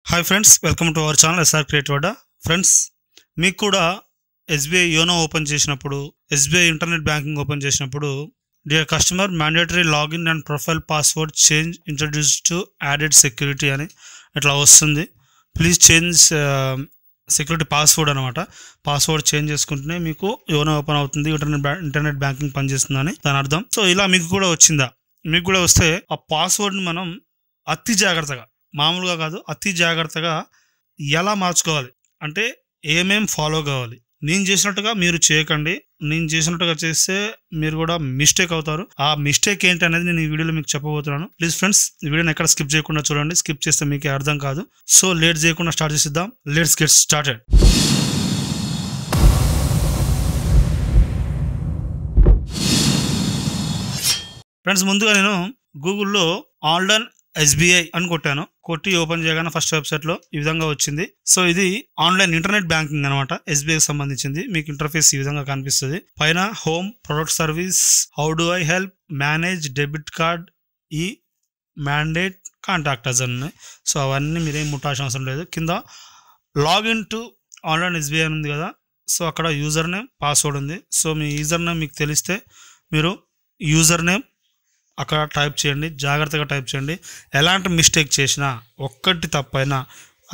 Hi friends, welcome to our channel SR creative Adda. Friends, మీకు కూడా SBI YONO open చేసినప్పుడు, SBI internet banking open చేసినప్పుడు dear customer mandatory login and profile password change introduce to added security అని ఇట్లా వస్తుంది. Please change security password అనమాట. Password change చేసుకుంటేనే మీకు యోనో ఓపెన్ అవుతుంది, ఇంటర్నెట్ బ్యాంకింగ్ పనిచేస్తుందని దాని అర్థం. సో ఇలా మీకు కూడా వచ్చిందా? మీకు కూడా వస్తే ఆ పాస్వర్డ్ని మనం అతి జాగ్రత్తగా, మామూలుగా కాదు, అతి జాగ్రత్తగా ఎలా మార్చుకోవాలి అంటే ఏమేం ఫాలో కావాలి. నేను చేసినట్టుగా మీరు చేయకండి. నేను చేసినట్టుగా చేస్తే మీరు కూడా మిస్టేక్ అవుతారు. ఆ మిస్టేక్ ఏంటి అనేది నేను ఈ వీడియోలో మీకు చెప్పబోతున్నాను. ప్లీజ్ ఫ్రెండ్స్, ఈ వీడియోని ఎక్కడ స్కిప్ చేయకుండా చూడండి. స్కిప్ చేస్తే మీకు అర్థం కాదు. సో లేట్ చేయకుండా స్టార్ట్ చేసిద్దాం. Let's get started. ఫ్రెండ్స్, ముందుగా నేను గూగుల్లో ఆన్లైన్ ఎస్బీఐ అని కొట్టి ఓపెన్ చేయగానే ఫస్ట్ వెబ్సైట్ లో ఈ విధంగా వచ్చింది. సో ఇది ఆన్లైన్ ఇంటర్నెట్ బ్యాంకింగ్ అనమాట, ఎస్బీఐకి సంబంధించింది. మీకు ఇంటర్ఫేస్ ఈ విధంగా కనిపిస్తుంది. పైన home, product service, how do I help, manage debit card, ఈ మ్యాండేట్, కాంటాక్ట్ అస్ అని ఉన్నాయి. సో అవన్నీ మీరేం ముట్టాల్సిన అవసరం లేదు. కింద లాగిన్ టు ఆన్లైన్ ఎస్బీఐ ఉంది కదా, సో అక్కడ యూజర్ నేమ్, పాస్వర్డ్ ఉంది. సో మీ యూజర్ నేమ్ మీకు తెలిస్తే మీరు యూజర్ నేమ్ అక్కడ టైప్ చేయండి. జాగ్రత్తగా టైప్ చేయండి. ఎలాంటి మిస్టేక్ చేసినా, ఒక్కటి తప్పైనా,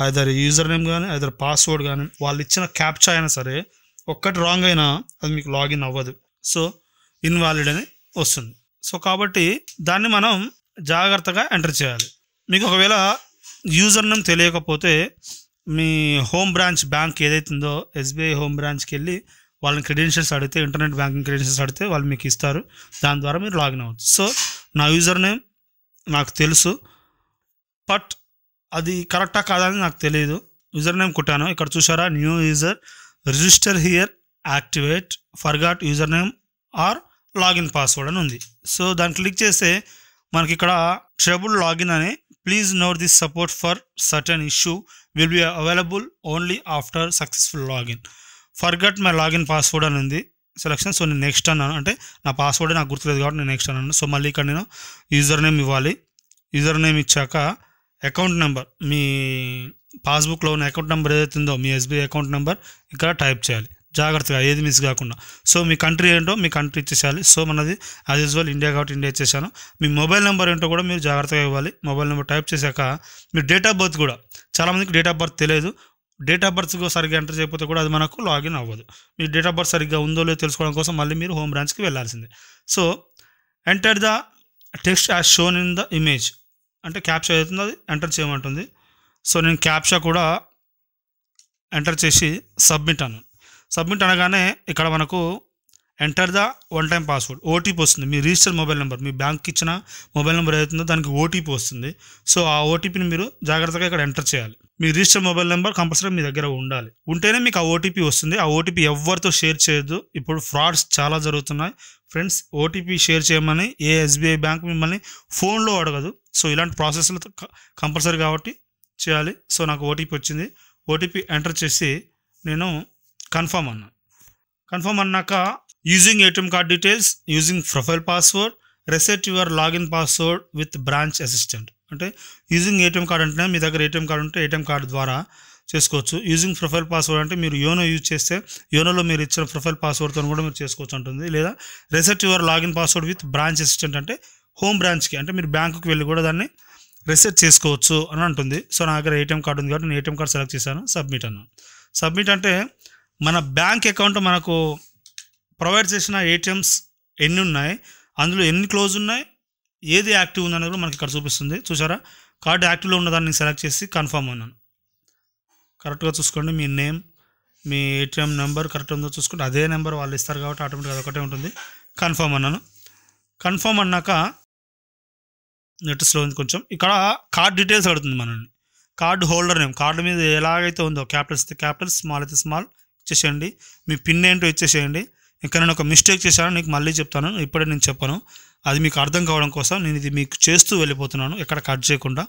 ఐదర్ యూజర్ నేమ్ కానీ ఐదర్ పాస్వర్డ్ కానీ వాళ్ళు ఇచ్చిన క్యాప్చా అయినా సరే ఒక్కటి రాంగ్ అయినా అది మీకు లాగిన్ అవ్వదు. సో ఇన్వాలిడ్ అని వస్తుంది. సో కాబట్టి దాన్ని మనం జాగ్రత్తగా ఎంటర్ చేయాలి. మీకు ఒకవేళ యూజర్ నేమ్ తెలియకపోతే మీ హోమ్ బ్రాంచ్ బ్యాంక్ ఏదైతుందో ఎస్బీఐ హోమ్ బ్రాంచ్కి వెళ్ళి వాళ్ళని క్రెడెన్షియల్స్ అడిగితే, ఇంటర్నెట్ బ్యాంకింగ్ క్రెడెన్షియల్స్ అడిగితే వాళ్ళు మీకు ఇస్తారు. దాని ద్వారా మీరు లాగిన్ అవ్వచ్చు. సో నా యూజర్ నేమ్ నాకు తెలుసు, బట్ అది కరెక్టా కాదని నాకు తెలియదు. యూజర్ నేమ్ కొట్టాను. ఇక్కడ చూసారా, new user, register here, activate, forgot user name or login password అని ఉంది. సో దాన్ని క్లిక్ చేస్తే మనకి ఇక్కడ ట్రబుల్ లాగిన్ అని, please note this support for certain issue will be available only after successful login, forgot my login password అని ఉంది selection. So నేను నెక్స్ట్ అన్నాను. అంటే నా పాస్వర్డ్ నాకు గుర్తులేదు కాబట్టి నేను నెక్స్ట్ అన్నాను. సో మళ్ళీ ఇక్కడ నేను యూజర్ నేమ్ ఇవ్వాలి. యూజర్ నేమ్ ఇచ్చాక అకౌంట్ నెంబర్, మీ పాస్బుక్లో ఉన్న అకౌంట్ నెంబర్ ఏదైతే ఉందో మీ ఎస్బీఐ అకౌంట్ నెంబర్ ఇక్కడ టైప్ చేయాలి జాగ్రత్తగా, ఏది మిస్ కాకుండా. సో మీ కంట్రీ ఏంటో మీ కంట్రీ ఇచ్చేసేయాలి. సో మనది యాజ్ యూజువల్ ఇండియా కాబట్టి ఇండియా ఇచ్చేసాను. మీ మొబైల్ నెంబర్ ఏంటో కూడా మీరు జాగ్రత్తగా ఇవ్వాలి. మొబైల్ నెంబర్ టైప్ చేశాక మీ డేట్ ఆఫ్ బర్త్ కూడా, చాలామందికి డేట్ ఆఫ్ బర్త్ తెలియదు. డేట్ ఆఫ్ బర్త్ సరిగ్గా ఎంటర్ చేయకపోతే కూడా అది మనకు లాగిన్ అవ్వదు. మీ డేట్ ఆఫ్ బర్త్ సరిగ్గా ఉందో లేదో తెలుసుకోవడం కోసం మళ్ళీ మీరు హోమ్ బ్రాంచ్కి వెళ్ళాల్సిందే. So enter the text as shown in the image, అంటే క్యాప్చా అవుతుంది, అది ఎంటర్ చేయమంటుంది. సో నేను క్యాప్చా కూడా ఎంటర్ చేసి సబ్మిట్ అన్నాను. సబ్మిట్ అనగానే ఇక్కడ మనకు enter the one time password, OTP వస్తుంది. మీ రిజిస్టర్ మొబైల్ నెంబర్, మీ బ్యాంక్కి ఇచ్చిన మొబైల్ నెంబర్ ఏదైతుందో దానికి ఓటీపీ వస్తుంది. సో ఆ ఓటీపీని మీరు జాగ్రత్తగా ఇక్కడ ఎంటర్ చేయాలి. మీ రిజిస్టర్ మొబైల్ నెంబర్ కంపల్సరీ మీ దగ్గర ఉండాలి. ఉంటేనే మీకు ఆ ఓటీపీ వస్తుంది. ఆ ఓటీపీ ఎవరితో షేర్ చేయొద్దు. ఇప్పుడు ఫ్రాడ్స్ చాలా జరుగుతున్నాయి ఫ్రెండ్స్. ఓటీపీ షేర్ చేయమని ఏ ఎస్బీఐ బ్యాంక్ మిమ్మల్ని ఫోన్లో అడగదు. సో ఇలాంటి ప్రాసెస్లు కంపల్సరీ కాబట్టి చేయాలి. సో నాకు ఓటీపీ వచ్చింది. ఓటీపీ ఎంటర్ చేసి నేను కన్ఫర్మ్ అన్నాను. కన్ఫర్మ్ అన్నాక using ATM card details, using profile password, reset your login password with branch assistant. అంటే యూజింగ్ ఏటీఎం కార్డ్ అంటే మీ దగ్గర ఏటీఎం కార్డు ఉంటే ఏటీఎం కార్డు ద్వారా చేసుకోవచ్చు. యూజింగ్ ప్రొఫైల్ పాస్వర్డ్ అంటే మీరు యోనో యూజ్ చేస్తే యోనోలో మీరు ఇచ్చిన ప్రొఫైల్ పాస్వర్డ్తో కూడా మీరు చేసుకోవచ్చు అంటుంది. లేదా reset your login password with branch assistant అంటే హోమ్ బ్రాంచ్కి, అంటే మీరు బ్యాంకుకి వెళ్ళి కూడా దాన్ని రెసెట్ చేసుకోవచ్చు అని అంటుంది. సో నా దగ్గర ఏటీఎం కార్డు ఉంది కాబట్టి నేను ఏటీఎం కార్డు సెలెక్ట్ చేశాను. సబ్మిట్ అన్నాను. సబ్మిట్ అంటే మన బ్యాంక్ అకౌంట్ మనకు ప్రొవైడ్ చేసిన ఏటీఎమ్స్ ఎన్ని ఉన్నాయి, అందులో ఎన్ని క్లోజ్ ఉన్నాయి, ఏది యాక్టివ్ ఉందని కూడా మనకి ఇక్కడ చూపిస్తుంది. చూసారా, కార్డు యాక్టివ్లో ఉన్నదాన్ని సెలెక్ట్ చేసి కన్ఫర్మ్ అన్నాను. కరెక్ట్గా చూసుకోండి, మీ నేమ్, మీ ఏటీఎం నెంబర్ కరెక్ట్ ఉందో చూసుకుంటే అదే నెంబర్ వాళ్ళు ఇస్తారు కాబట్టి ఆటోమేటిక్గా అదొకటే ఉంటుంది. కన్ఫర్మ్ అన్నాను. కన్ఫర్మ్ అన్నాక నెట్ స్లో ఉంది కొంచెం. ఇక్కడ కార్డ్ డీటెయిల్స్ అడుగుతుంది మనల్ని. కార్డు హోల్డర్ నేమ్, కార్డు మీద ఎలాగైతే ఉందో క్యాపిటల్స్ అయితే క్యాపిటల్స్, స్మాల్ అయితే స్మాల్ ఇచ్చేసేయండి. మీ పిన్ ఏంటో ఇచ్చేసేయండి. ఇంకా నేను ఒక మిస్టేక్ చేశాను, నీకు మళ్ళీ చెప్తాను, ఇప్పుడే నేను చెప్పను, అది మీకు అర్థం కావడం కోసం నేను ఇది మీకు చేస్తూ వెళ్ళిపోతున్నాను, ఎక్కడ కట్ చేయకుండా.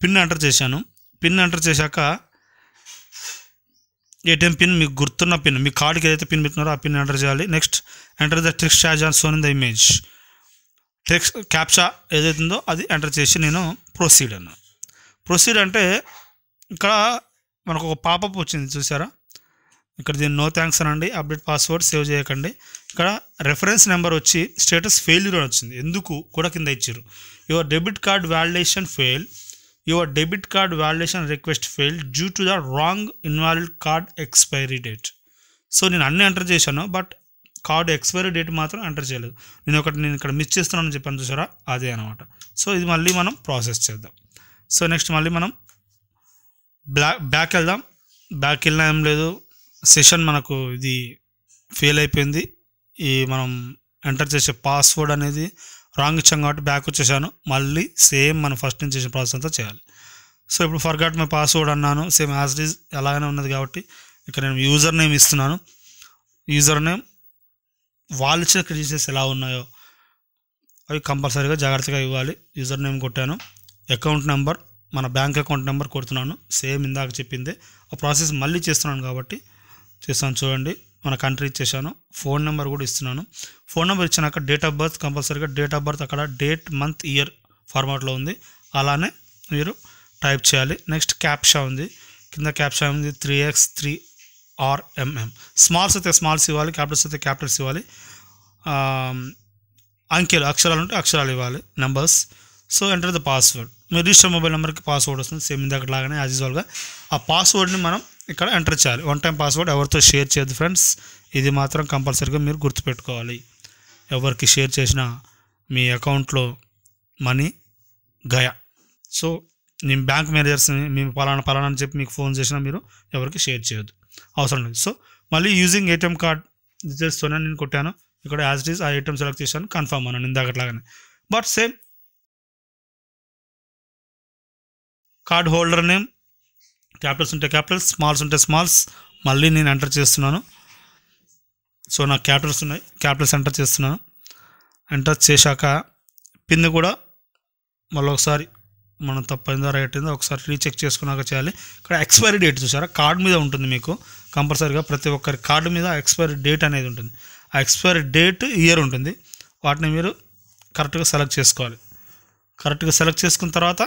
పిన్ ఎంటర్ చేశాను. పిన్ ఎంటర్ చేశాక ఏటీఎం పిన్, మీకు గుర్తున్న పిన్, మీ కార్డుకి ఏదైతే పిన్ పెట్టినారో ఆ పిన్ ఎంటర్ చేయాలి. Next enter the text as on shown in the image, text captcha ఏదైతుందో అది ఎంటర్ చేసి నేను ప్రొసీడ్ అన్నాను. ప్రొసీడ్ అంటే ఇక్కడ మనకు ఒక పాపప్ వచ్చింది చూసారా, ఇక్కడ దీన్ని నో థ్యాంక్స్ అనండి, అప్డేట్ పాస్వర్డ్ సేవ్ చేయకండి. ఇక్కడ రెఫరెన్స్ నెంబర్ వచ్చి స్టేటస్ ఫెయిల్యూర్ అని వచ్చింది. ఎందుకు కూడా కింద ఇచ్చారు, your debit card validation fail, your debit card validation request fail due to the wrong invalid card expiry date. So నేను అన్నీ ఎంటర్ చేశాను, బట్ కార్డ్ ఎక్స్పైరీ డేట్ మాత్రం ఎంటర్ చేయలేదు. నేను ఇక్కడ మిస్ చేస్తున్నానని చెప్పాను చూసారా, అదే అనమాట. సో ఇది మళ్ళీ మనం ప్రాసెస్ చేద్దాం. సో నెక్స్ట్ మళ్ళీ మనం బ్యాక్ వెళ్దాం. బ్యాక్ వెళ్ళినా ఏం లేదు, సెషన్ మనకు ఇది ఫెయిల్ అయిపోయింది. ఈ మనం ఎంటర్ చేసే పాస్వర్డ్ అనేది రాంగ్ ఇచ్చాం కాబట్టి బ్యాక్ వచ్చేసాను. మళ్ళీ సేమ్ మనం ఫస్ట్ నుంచి చేసిన ప్రాసెస్ అంతా చేయాలి. సో ఇప్పుడు ఫర్గాట్ మై పాస్వర్డ్ అన్నాను, సేమ్ యాజ్ ఇట్ ఈజ్ అలాగనే ఉన్నది కాబట్టి ఇక్కడ నేను యూజర్ నేమ్ ఇస్తున్నాను. యూజర్ నేమ్ వాళ్ళు ఇచ్చిన క్రెడెన్షియల్స్ ఎలా ఉన్నాయో అవి కంపల్సరీగా జాగ్రత్తగా ఇవ్వాలి. యూజర్ నేమ్ కొట్టాను. అకౌంట్ నెంబర్, మన బ్యాంక్ అకౌంట్ నెంబర్ కొడుతున్నాను, సేమ్ ఇందాక చెప్పిందే. ఆ ప్రాసెస్ మళ్ళీ చేస్తున్నాను కాబట్టి చేస్తాను చూడండి. మన కంట్రీ ఇచ్చేసాను, ఫోన్ నెంబర్ కూడా ఇస్తున్నాను. ఫోన్ నెంబర్ ఇచ్చినాక డేట్ ఆఫ్ బర్త్, కంపల్సరీగా డేట్ ఆఫ్ బర్త్ అక్కడ డేట్, మంత్, ఇయర్ ఫార్మాట్లో ఉంది, అలానే మీరు టైప్ చేయాలి. నెక్స్ట్ క్యాప్షా ఉంది, కింద క్యాప్షా ఉంది 3x3RMM. స్మాల్స్ అయితే స్మాల్స్ ఇవ్వాలి, క్యాపిటల్స్ అయితే క్యాపిటల్స్ ఇవ్వాలి, అంకెలు అక్షరాలు ఉంటే అక్షరాలు ఇవ్వాలి, numbers. So enter the password. Me register mobile నెంబర్కి పాస్వర్డ్ వస్తుంది, సేమ్ ఇందాక లాగానే యాజ్ యూజువల్గా. ఆ పాస్వర్డ్ని మనం ఇక్కడ ఎంటర్ చేయాలి. వన్ టైం పాస్వర్డ్ ఎవరితో షేర్ చేయొద్దు ఫ్రెండ్స్, ఇది మాత్రం కంపల్సరీగా మీరు గుర్తుపెట్టుకోవాలి. ఎవరికి షేర్ చేసినా మీ అకౌంట్లో మనీ గయా. సో నేను బ్యాంక్ మేనేజర్స్ని మేము పలానా అని చెప్పి మీకు ఫోన్ చేసినా మీరు ఎవరికి షేర్ చేయొద్దు, అవసరం లేదు. సో మళ్ళీ యూజింగ్ ఏటీఎం కార్డ్ డీటెయిల్స్తోనే నేను కొట్టాను. ఇక్కడ యాజ్ ఇట్ ఈస్ ఆ ఏటీఎం సెలెక్ట్ చేశాను, కన్ఫర్మ్ అన్నాను ఇందాకట్లాగానే. But same card holder name capitals ఉంటే క్యాపిటల్స్, స్మాల్స్ ఉంటే స్మాల్స్ మళ్ళీ నేను ఎంటర్ చేస్తున్నాను. సో నాకు క్యాపిటల్స్ ఉన్నాయి, క్యాపిటల్స్ ఎంటర్ చేస్తున్నాను. ఎంటర్ చేశాక పిన్ కూడా మళ్ళీ ఒకసారి మనం తప్పైందో రైట్ అయిందో ఒకసారి రీచెక్ చేసుకున్నాక చేయాలి. ఇక్కడ ఎక్స్పైరీ డేట్ చూసారా, కార్డ్ మీద ఉంటుంది మీకు కంపల్సరీగా, ప్రతి ఒక్కరి కార్డు మీద ఎక్స్పైరీ డేట్ అనేది ఉంటుంది. ఆ ఎక్స్పైరీ డేట్, ఇయర్ ఉంటుంది, వాటిని మీరు కరెక్ట్గా సెలెక్ట్ చేసుకోవాలి. కరెక్ట్గా సెలెక్ట్ చేసుకున్న తర్వాత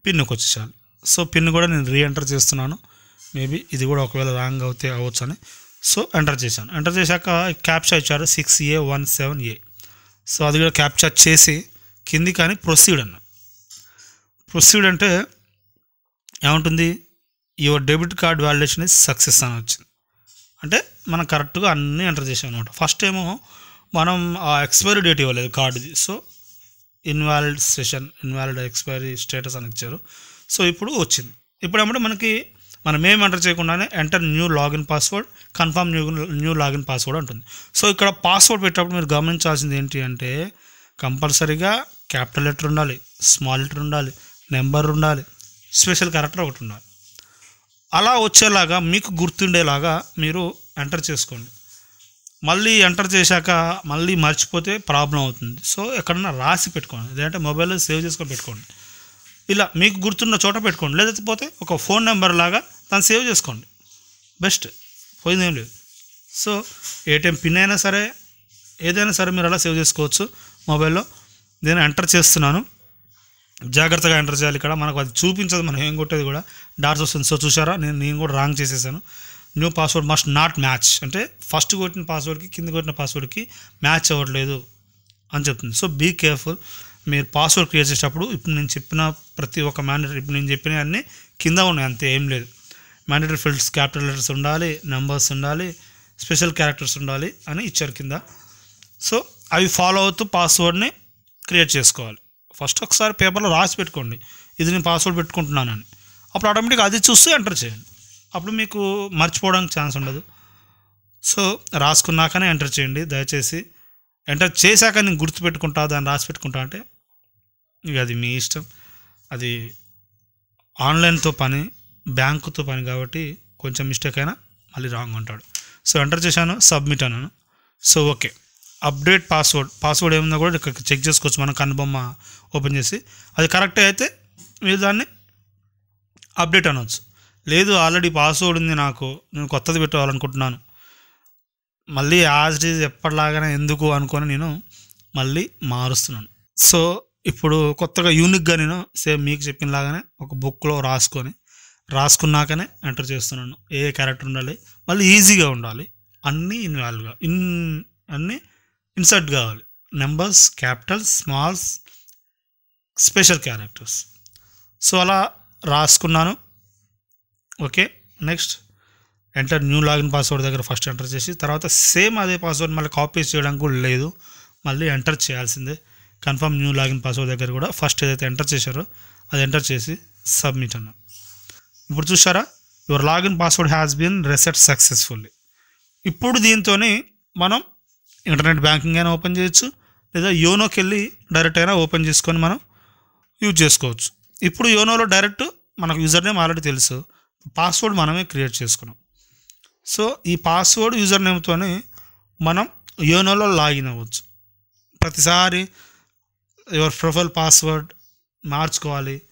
పిన్కి వచ్చేసాలి. సో పిన్ కూడా నేను రీఎంటర్ చేస్తున్నాను, మేబీ ఇది కూడా ఒకవేళ రాంగ్ అవుతే అవ్వచ్చు అని. సో ఎంటర్ చేశాను. ఎంటర్ చేశాక క్యాప్చా ఇచ్చారు 6A17A. సో అది కూడా క్యాప్చా చేసి కింది కానీ ప్రొసీడ్ అన్న. ప్రొసీడ్ అంటే ఏముంటుంది, your debit card validation is success అని వచ్చింది. అంటే మనం కరెక్ట్గా అన్నీ ఎంటర్ చేసాం అనమాట. ఫస్ట్ ఏమో మనం ఆ ఎక్స్పైరీ డేట్ ఇవ్వలేదు కార్డుది, so invalid session, invalid expiry status అని ఇచ్చారు. సో ఇప్పుడు వచ్చింది. ఇప్పుడు ఏమంటే మనం ఏం ఎంటర్ చేయకుండానే enter new login password, confirm new login password ఉంటుంది. సో ఇక్కడ పాస్వర్డ్ పెట్టేటప్పుడు మీరు గమనించాల్సింది ఏంటి అంటే కంపల్సరీగా క్యాపిటల్ లెటర్ ఉండాలి, స్మాల్ లెటర్ ఉండాలి, నెంబర్ ఉండాలి, స్పెషల్ క్యారెక్టర్ ఒకటి ఉండాలి. అలా వచ్చేలాగా మీకు గుర్తుండేలాగా మీరు ఎంటర్ చేసుకోండి. మళ్ళీ ఎంటర్ చేశాక మళ్ళీ మర్చిపోతే ప్రాబ్లం అవుతుంది. సో ఎక్కడన్నా రాసి పెట్టుకోండి, లేదంటే మొబైల్లో సేవ్ చేసుకొని పెట్టుకోండి. ఇలా మీకు గుర్తున్న చోట పెట్టుకోండి, లేకపోతే ఒక ఫోన్ నెంబర్ లాగా దాన్ని సేవ్ చేసుకోండి, బెస్ట్, పోయిందేం లేదు. సో ఏటీఎం పిన్ అయినా సరే ఏదైనా సరే మీరు అలా సేవ్ చేసుకోవచ్చు మొబైల్లో. నేను ఎంటర్ చేస్తున్నాను, జాగ్రత్తగా ఎంటర్ చేయాలి. ఇక్కడ మనకు అది చూపించదు, మనం ఏం కొట్టేది కూడా డాట్స్ వస్తుంది. సో చూసారా, నేను కూడా రాంగ్ చేసేసాను. New password must not match, అంటే ఫస్ట్ కొట్టిన పాస్వర్డ్కి కింద కొట్టిన పాస్వర్డ్కి మ్యాచ్ అవ్వట్లేదు అని చెప్తుంది. So be careful. మీరు పాస్వర్డ్ క్రియేట్ చేసేటప్పుడు ఇప్పుడు నేను చెప్పిన ప్రతి ఒక్క మ్యాండేటరీ, ఇప్పుడు నేను చెప్పినవి అన్నీ కింద ఉన్నాయి, అంతే, ఏం లేదు. మ్యాండేటరీ ఫీల్డ్స్ క్యాపిటల్ లెటర్స్ ఉండాలి, నెంబర్స్ ఉండాలి, స్పెషల్ క్యారెక్టర్స్ ఉండాలి అని ఇచ్చారు కింద. సో అవి ఫాలో అవుతూ పాస్వర్డ్ని క్రియేట్ చేసుకోవాలి. ఫస్ట్ ఒకసారి పేపర్లో రాసి పెట్టుకోండి, ఇది నేను పాస్వర్డ్ పెట్టుకుంటున్నానని. అప్పుడు ఆటోమేటిక్గా అది చూస్తూ ఎంటర్ చేయండి, అప్పుడు మీకు మర్చిపోవడానికి ఛాన్స్ ఉండదు. సో రాసుకున్నాకనే ఎంటర్ చేయండి దయచేసి. ఎంటర్ చేశాక నేను గుర్తుపెట్టుకుంటా, దాన్ని రాసి పెట్టుకుంటా అంటే ఇక అది మీ ఇష్టం. అది ఆన్లైన్తో పని, బ్యాంకుతో పని కాబట్టి కొంచెం మిస్టేక్ అయినా మళ్ళీ రాంగ్ ఉంటాడు. సో ఎంటర్ చేశాను, సబ్మిట్ అన్నాను. సో ఓకే, అప్డేట్ పాస్వర్డ్ ఏముందో కూడా ఇక్కడ చెక్ చేసుకోవచ్చు మనం కనుబొమ్మ ఓపెన్ చేసి. అది కరెక్టే అయితే మీరు దాన్ని అప్డేట్ అనవచ్చు. లేదు ఆల్రెడీ పాస్వర్డ్ ఉంది నాకు, నేను కొత్తది పెట్టుకోవాలనుకుంటున్నాను, మళ్ళీ యాజ్ ఇట్ ఈజ్ ఎప్పటిలాగానే ఎందుకు అనుకొని నేను మళ్ళీ మారుస్తున్నాను. సో ఇప్పుడు కొత్తగా యూనిక్గా నేను సేమ్ మీకు చెప్పినలాగానే ఒక బుక్లో రాసుకొని రాసుకున్నాకనే ఎంటర్ చేస్తున్నాను. ఏ క్యారెక్టర్ ఉండాలి, మళ్ళీ ఈజీగా ఉండాలి, అన్నీ ఇన్వాల్వ్గా అన్నీ ఇన్సర్ట్ కావాలి. Numbers, Capitals, smalls, special characters. So అలా రాసుకున్నాను. Okay, next enter new login password దగ్గర ఫస్ట్ ఎంటర్ చేసి తర్వాత సేమ్ అదే పాస్వర్డ్ మళ్ళీ కాపీ చేయడానికి కూడా లేదు, మళ్ళీ ఎంటర్ చేయాల్సిందే. కన్ఫర్మ్ న్యూ లాగిన్ పాస్వర్డ్ దగ్గర కూడా ఫస్ట్ ఏదైతే ఎంటర్ చేశారో అది ఎంటర్ చేసి సబ్మిట్ అన్న. ఇప్పుడు చూసారా, your login password has been reset successfully. ఇప్పుడు దీంతోనే మనం ఇంటర్నెట్ బ్యాంకింగ్ అయినా ఓపెన్ చేయొచ్చు, లేదా యోనోకి వెళ్ళి డైరెక్ట్ అయినా ఓపెన్ చేసుకొని మనం యూజ్ చేసుకోవచ్చు. ఇప్పుడు యోనోలో డైరెక్ట్ మనకు యూజర్ నేమ్ ఆల్రెడీ తెలుసు, పాస్వర్డ్ మనమే క్రియేట్ చేసుకున్నాం. సో ఈ పాస్వర్డ్ యూజర్ నేమ్తోనే మనం యోనోలో లాగిన్ అవ్వచ్చు. ప్రతిసారి యువర్ ప్రొఫైల్ పాస్వర్డ్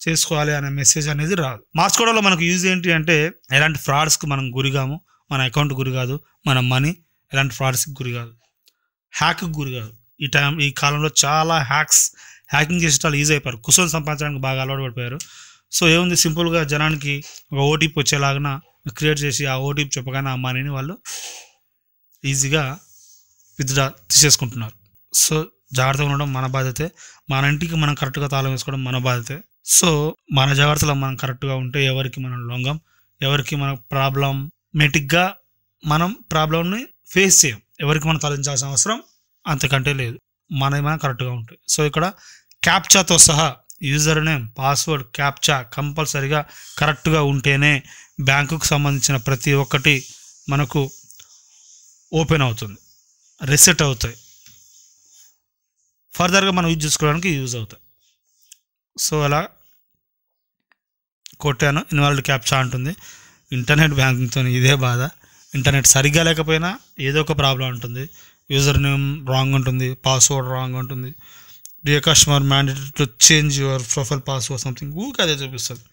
చేసుకోవాలి అనే మెసేజ్ అనేది రాదు. మార్చుకోవడంలో మనకు యూజ్ ఏంటి అంటే, ఎలాంటి ఫ్రాడ్స్కి మనం గురిగాము, మన అకౌంట్ గురి కాదు, మన మనీ ఎలాంటి ఫ్రాడ్స్కి గురి కాదు, హ్యాక్కి గురి కాదు. ఈ కాలంలో చాలా హ్యాకింగ్ చేసే వాళ్ళు ఈజీ అయిపోయారు, కుసోని సంపాదించడానికి బాగా అలవాటు పడిపోయారు. సో ఏముంది, సింపుల్గా జనానికి ఒక ఓటీపీ వచ్చేలాగా క్రియేట్ చేసి ఆ ఓటీపీ చెప్పగానే ఆ మనీని వాళ్ళు ఈజీగా విత్డ్రా తీసేసుకుంటున్నారు. సో జాగ్రత్తగా ఉండడం మన బాధ్యతే, మన ఇంటికి మనం కరెక్ట్గా తాళం వేసుకోవడం మన బాధ్యతే. సో మన జాగ్రత్తలో మనం కరెక్ట్గా ఉంటే ఎవరికి మనం లొంగం, ఎవరికి మన ప్రాబ్లమేటిక్గా మనం ప్రాబ్లంని ఫేస్ చేయం, ఎవరికి మనం తలెంచాల్సిన అవసరం అంతకంటే లేదు, మనం కరెక్ట్గా ఉంటాయి. సో ఇక్కడ క్యాప్చాతో సహా యూజర్ నేమ్, పాస్వర్డ్, క్యాప్చా కంపల్సరీగా కరెక్ట్గా ఉంటేనే బ్యాంకుకు సంబంధించిన ప్రతి ఒక్కటి మనకు ఓపెన్ అవుతుంది, రీసెట్ అవుతాయి, ఫర్దర్గా మనం యూజ్ చేసుకోవడానికి యూజ్ అవుతాయి. సో అలా కొట్టాను, ఇన్వాల్వ్డ్ క్యాప్చా అంటుంది. ఇంటర్నెట్ బ్యాంకింగ్తో ఇదే బాధ, ఇంటర్నెట్ సరిగ్గా లేకపోయినా ఏదో ఒక ప్రాబ్లం ఉంటుంది, యూజర్ నేమ్ రాంగ్ ఉంటుంది, పాస్వర్డ్ రాంగ్ ఉంటుంది, dear customer mandatory to change your profile password something ఊరికి అదే చూపిస్తుంది.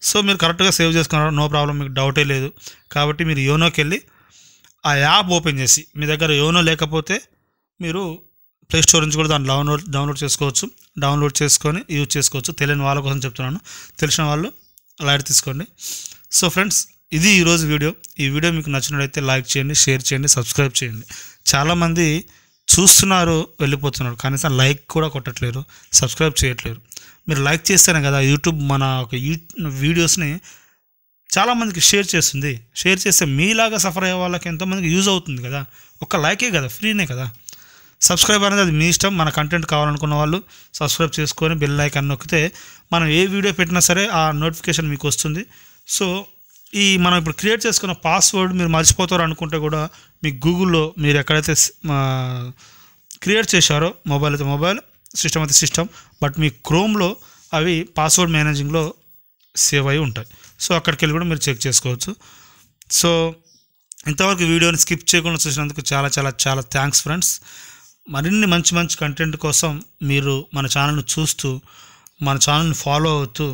సో మీరు కరెక్ట్గా సేవ్ చేసుకున్నారు, నో ప్రాబ్లం, మీకు డౌటే లేదు. కాబట్టి మీరు యోనోకి వెళ్ళి ఆ యాప్ ఓపెన్ చేసి, మీ దగ్గర యోనో లేకపోతే మీరు ప్లే స్టోర్ నుంచి కూడా దాన్ని డౌన్లోడ్ చేసుకోవచ్చు, డౌన్లోడ్ చేసుకొని యూజ్ చేసుకోవచ్చు. తెలియని వాళ్ళ కోసం చెప్తున్నాను, తెలిసిన వాళ్ళు లైట్ తీసుకోండి. సో ఫ్రెండ్స్, ఇది ఈరోజు వీడియో. ఈ వీడియో మీకు నచ్చినట్లయితే లైక్ చేయండి, షేర్ చేయండి, సబ్స్క్రైబ్ చేయండి. చాలామంది చూస్తున్నారు, వెళ్ళిపోతున్నారు, కనీసం లైక్ కూడా కొట్టట్లేరు, సబ్స్క్రైబ్ చేయట్లేరు. మీరు లైక్ చేస్తేనే కదా యూట్యూబ్ మన ఒక వీడియోస్ని చాలామందికి షేర్ చేస్తుంది. షేర్ చేస్తే మీలాగా సఫర్ అయ్యే వాళ్ళకి ఎంతోమందికి యూజ్ అవుతుంది కదా. ఒక లైకే కదా, ఫ్రీనే కదా. సబ్స్క్రైబ్ అనేది అది మీ ఇష్టం. మన కంటెంట్ కావాలనుకున్న వాళ్ళు సబ్స్క్రైబ్ చేసుకొని బెల్ ఐకాన్ నొక్కితే మనం ఏ వీడియో పెట్టినా సరే ఆ నోటిఫికేషన్ మీకు వస్తుంది. సో మనం ఇప్పుడు క్రియేట్ చేసుకున్న పాస్వర్డ్ మీరు మర్చిపోతారు అనుకుంటే కూడా మీకు గూగుల్లో మీరు ఎక్కడైతే క్రియేట్ చేశారో, మొబైల్ అయితే మొబైల్, సిస్టమ్ అయితే సిస్టమ్, బట్ మీ క్రోమ్లో అవి పాస్వర్డ్ మేనేజింగ్లో సేవ్ అయి ఉంటాయి. సో అక్కడికి వెళ్ళి కూడా మీరు చెక్ చేసుకోవచ్చు. సో ఇంతవరకు వీడియోని స్కిప్ చేయకుండా చూసినందుకు చాలా చాలా చాలా థ్యాంక్స్ ఫ్రెండ్స్. మరిన్ని మంచి మంచి కంటెంట్ కోసం మీరు మన ఛానల్ని చూస్తూ, మన ఛానల్ని ఫాలో అవుతూ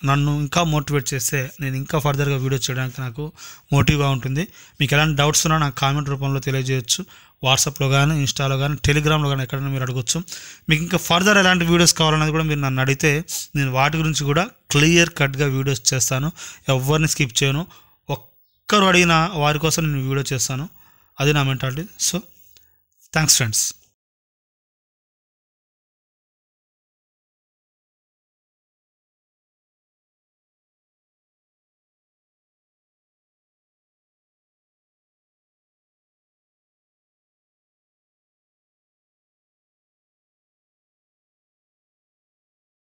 నన్ను ఇంకా మోటివేట్ చేస్తే నేను ఇంకా ఫర్దర్గా వీడియో చేయడానికి నాకు మోటివ్గా ఉంటుంది. మీకు ఎలాంటి డౌట్స్ ఉన్నా నాకు కామెంట్ రూపంలో తెలియజేయచ్చు. వాట్సాప్లో కానీ, ఇన్స్టాలో కానీ, టెలిగ్రామ్లో కానీ ఎక్కడైనా మీరు అడగచ్చు. మీకు ఇంకా ఫర్దర్ ఎలాంటి వీడియోస్ కావాలనేది కూడా మీరు నన్ను అడిగితే నేను వాటి గురించి కూడా క్లియర్ కట్గా వీడియోస్ చేస్తాను. ఎవరిని స్కిప్ చేయను, ఒక్కరు అడిగిన వారి కోసం నేను వీడియో చేస్తాను. అది నా మెంటాలిటీ. So thanks friends.